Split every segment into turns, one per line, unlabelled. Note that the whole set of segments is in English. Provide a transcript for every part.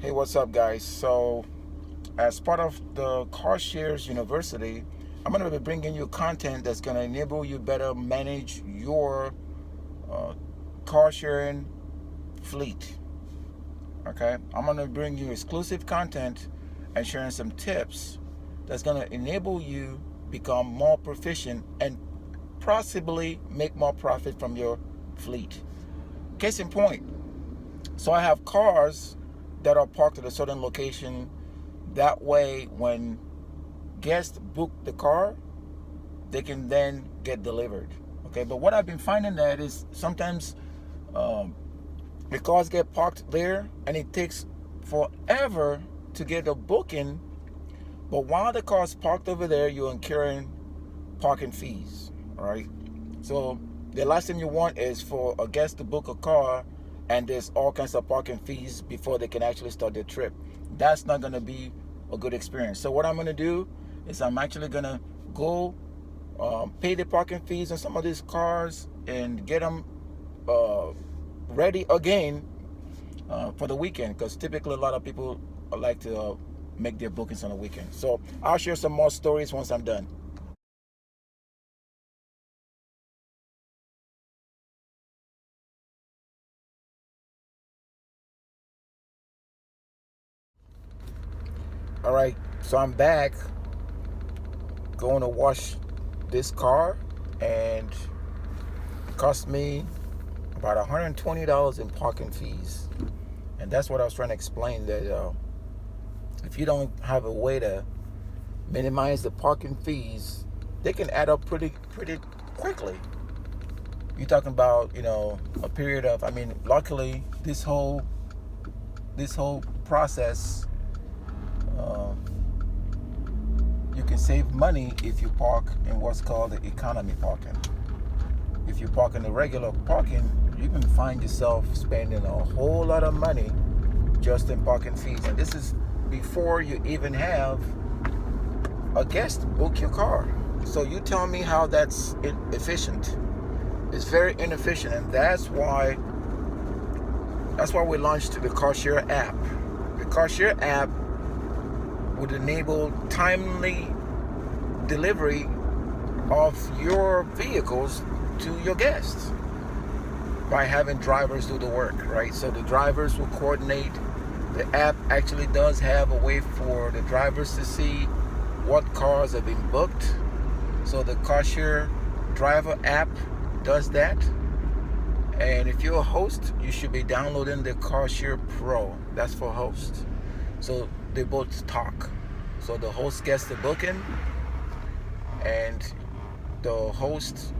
Hey, what's up, guys? So, as part of the CARSHIERGE University, I'm going to be bringing you content that's going to enable you better manage your car sharing fleet. Okay, I'm going to bring you exclusive content and sharing some tips that's going to enable you become more proficient and possibly make more profit from your fleet. Case in point, so I have cars that are parked at a certain location. That way, when guests book the car, they can then get delivered. Okay, but what I've been finding that is sometimes the cars get parked there and it takes forever to get a booking. But while the car's parked over there, you're incurring parking fees. All right. So the last thing you want is for a guest to book a car and there's all kinds of parking fees before they can actually start their trip. That's not going to be a good experience. So what I'm going to do is I'm actually going to go pay the parking fees on some of these cars and get them ready again for the weekend, because typically a lot of people like to make their bookings on the weekend. So I'll share some more stories once I'm done. All right, so I'm back, going to wash this car, and it cost me about $120 in parking fees. And that's what I was trying to explain, that if you don't have a way to minimize the parking fees, they can add up pretty quickly. You're talking about, a period of, luckily this whole process, you can save money if you park in what's called the economy parking. If you park in the regular parking, you can find yourself spending a whole lot of money just in parking fees. And this is before you even have a guest book your car. So you tell me how that's efficient. It's very inefficient, and that's why we launched the CARSHIER app. The CARSHIER app would enable timely delivery of your vehicles to your guests by having drivers do the work, right? So the drivers will coordinate. The app actually does have a way for the drivers to see what cars have been booked. So the CARSHIER driver app does that. And if you're a host, you should be downloading the CARSHIER Pro. That's for hosts. So they both talk. So the host gets the booking, and the host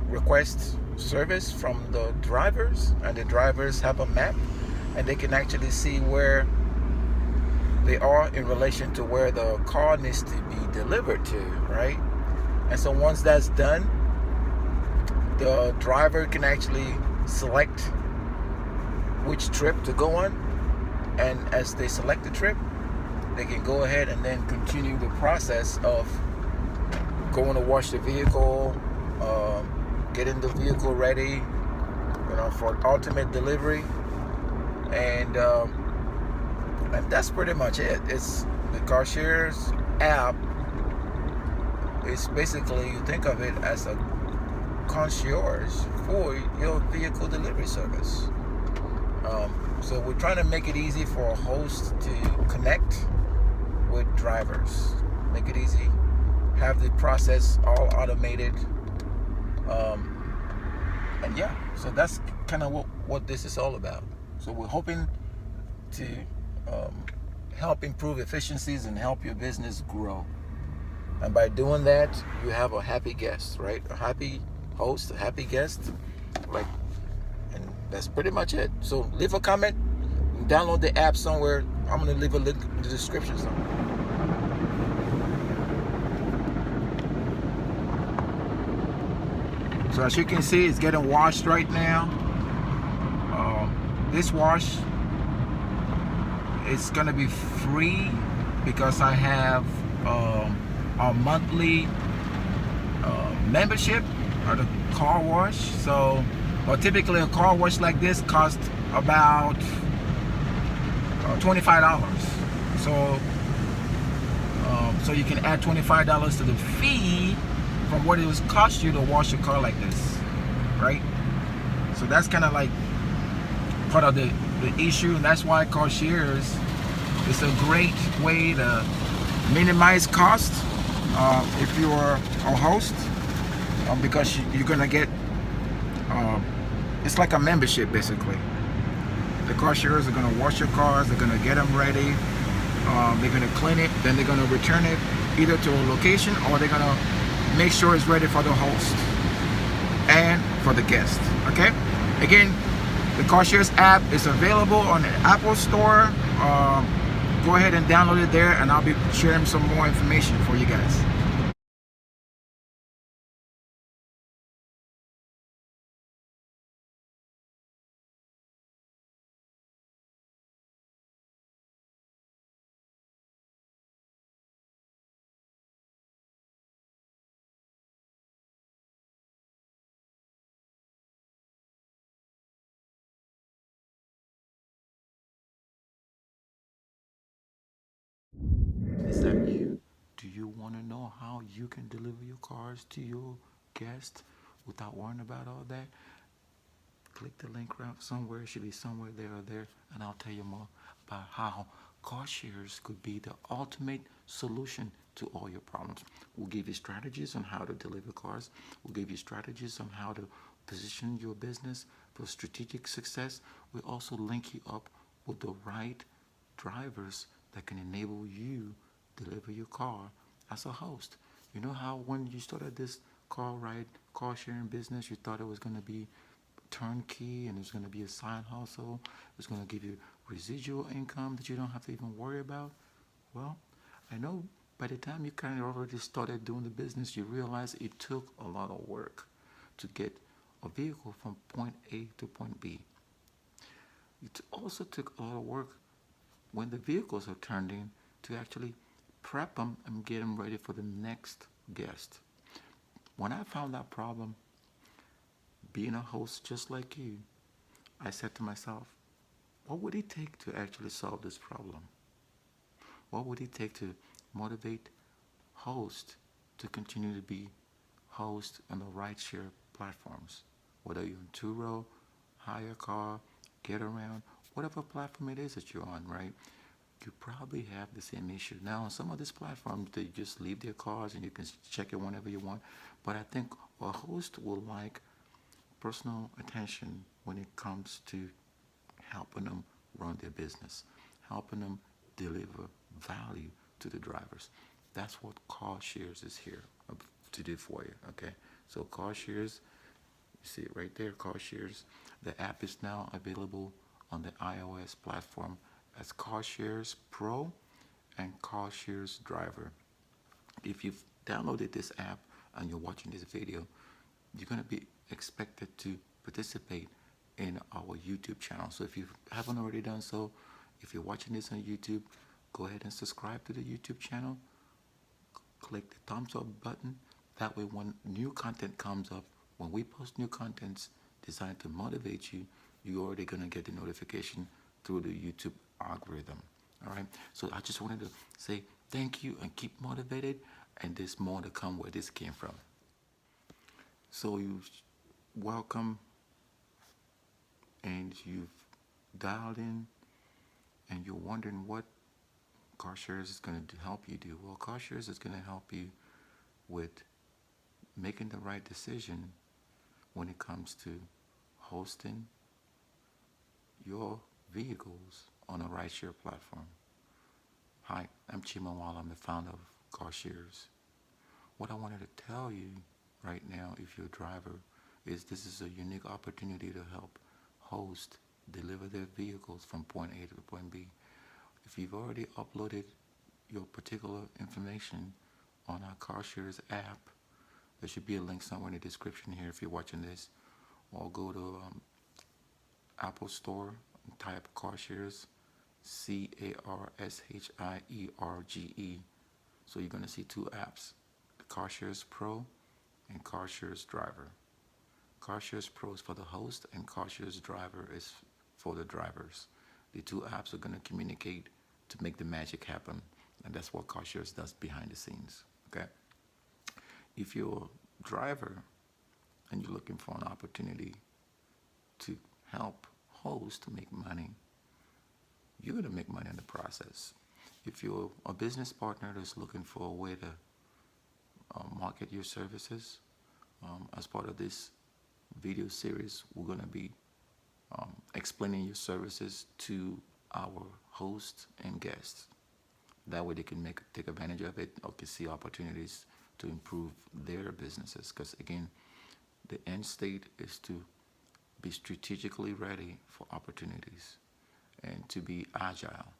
requests service from the drivers, and the drivers have a map, and they can actually see where they are in relation to where the car needs to be delivered to, right? And so once that's done, the driver can actually select which trip to go on, and as they select the trip, they can go ahead and then continue the process of going to wash the vehicle, getting the vehicle ready, for ultimate delivery, and that's pretty much it. It's the CARSHIER's app. It's basically, you think of it as a concierge for your vehicle delivery service. So we're trying to make it easy for a host to connect with drivers, make it easy, have the process all automated, and yeah, so that's kind of what this is all about. So we're hoping to help improve efficiencies and help your business grow. And by doing that, you have a happy guest, right? A happy host, a happy guest, and that's pretty much it. So leave a comment, download the app somewhere. I'm going to leave a link in the description somewhere. So as you can see, it's getting washed right now. This wash is going to be free because I have our monthly membership or the car wash. So, typically a car wash like this costs about $25. So so you can add $25 to the fee from what it was cost you to wash your car like this, right? So that's kind of like part of the issue, and that's why CARSHIERGE is a great way to minimize cost if you're a host, because you're gonna get it's like a membership basically. The CARSHIERGE are gonna wash your cars, they're gonna get them ready, they're gonna clean it, then they're gonna return it either to a location, or they're gonna make sure it's ready for the host and for the guest. Okay, again, the CARSHIERGE app is available on the Apple Store. Go ahead and download it there, and I'll be sharing some more information for you guys. Is that you? Do you want to know how you can deliver your cars to your guests without worrying about all that? Click the link around somewhere. It should be somewhere there or there, and I'll tell you more about how CARSHIERGE could be the ultimate solution to all your problems. We'll give you strategies on how to deliver cars. We'll give you strategies on how to position your business for strategic success. We'll also link you up with the right drivers that can enable you deliver your car as a host. You know how when you started this car sharing business, you thought it was going to be turnkey and it's going to be a side hustle. It's going to give you residual income that you don't have to even worry about. Well, I know by the time you kind of already started doing the business, you realize it took a lot of work to get a vehicle from point A to point B. It also took a lot of work when the vehicles are turned in to actually prep them and get them ready for the next guest. When I found that problem, being a host just like you, I said to myself, what would it take to actually solve this problem? What would it take to motivate hosts to continue to be hosts on the rideshare platforms? Whether you're on Turo, hire a car, get around, whatever platform it is that you're on, right? You probably have the same issue. Now, on some of these platforms, they just leave their cars and you can check it whenever you want. But I think a host will like personal attention when it comes to helping them run their business, helping them deliver value to the drivers. That's what CARSHIERGE is here to do for you. Okay, so CARSHIERGE, you see it right there, CARSHIERGE. The app is now available on the iOS platform as CARSHIERGE Pro and CARSHIERGE Driver. If you've downloaded this app and you're watching this video, you're going to be expected to participate in our YouTube channel. So if you haven't already done so, if you're watching this on YouTube, go ahead and subscribe to the YouTube channel. Click the thumbs up button. That way when new content comes up, when we post new contents designed to motivate you, you're already going to get the notification through the YouTube algorithm. All right. So I just wanted to say thank you and keep motivated. And there's more to come where this came from. So you welcome, and you've dialed in, and you're wondering what CARSHIERGE is going to help you do. Well, CARSHIERGE is going to help you with making the right decision when it comes to hosting your vehicles on a rideshare platform. Hi, I'm Chimawala. I'm the founder of CARSHIERGE. What I wanted to tell you right now, if you're a driver, is this is a unique opportunity to help hosts deliver their vehicles from point A to point B. If you've already uploaded your particular information on our CARSHIERGE app, there should be a link somewhere in the description here if you're watching this, or go to Apple Store and type CARSHIERGE, CARSHIERGE. So you're going to see two apps, CARSHIERGE Pro and CARSHIERGE Driver. CARSHIERGE Pro is for the host and CARSHIERGE Driver is for the drivers. The two apps are going to communicate to make the magic happen. And that's what CarShares does behind the scenes. Okay. If you're a driver and you're looking for an opportunity to help hosts to make money, you're going to make money in the process. If you're a business partner that's looking for a way to market your services, as part of this video series, we're going to be explaining your services to our hosts and guests. That way they can take advantage of it or can see opportunities to improve their businesses. Because again, the end state is to be strategically ready for opportunities and to be agile.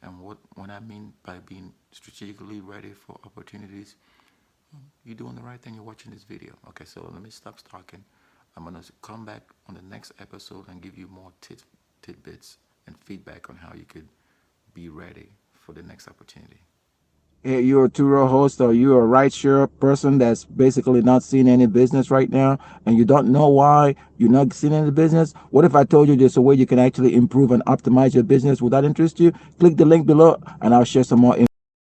And what I mean by being strategically ready for opportunities, you're doing the right thing. You're watching this video. Okay, so let me stop talking. I'm going to come back on the next episode and give you more tidbits and feedback on how you could be ready for the next opportunity. Hey, you're a tour host or you're a rideshare person that's basically not seeing any business right now and you don't know why you're not seeing any business. What if I told you there's a way you can actually improve and optimize your business? Would that interest you? Click the link below and I'll share some more information.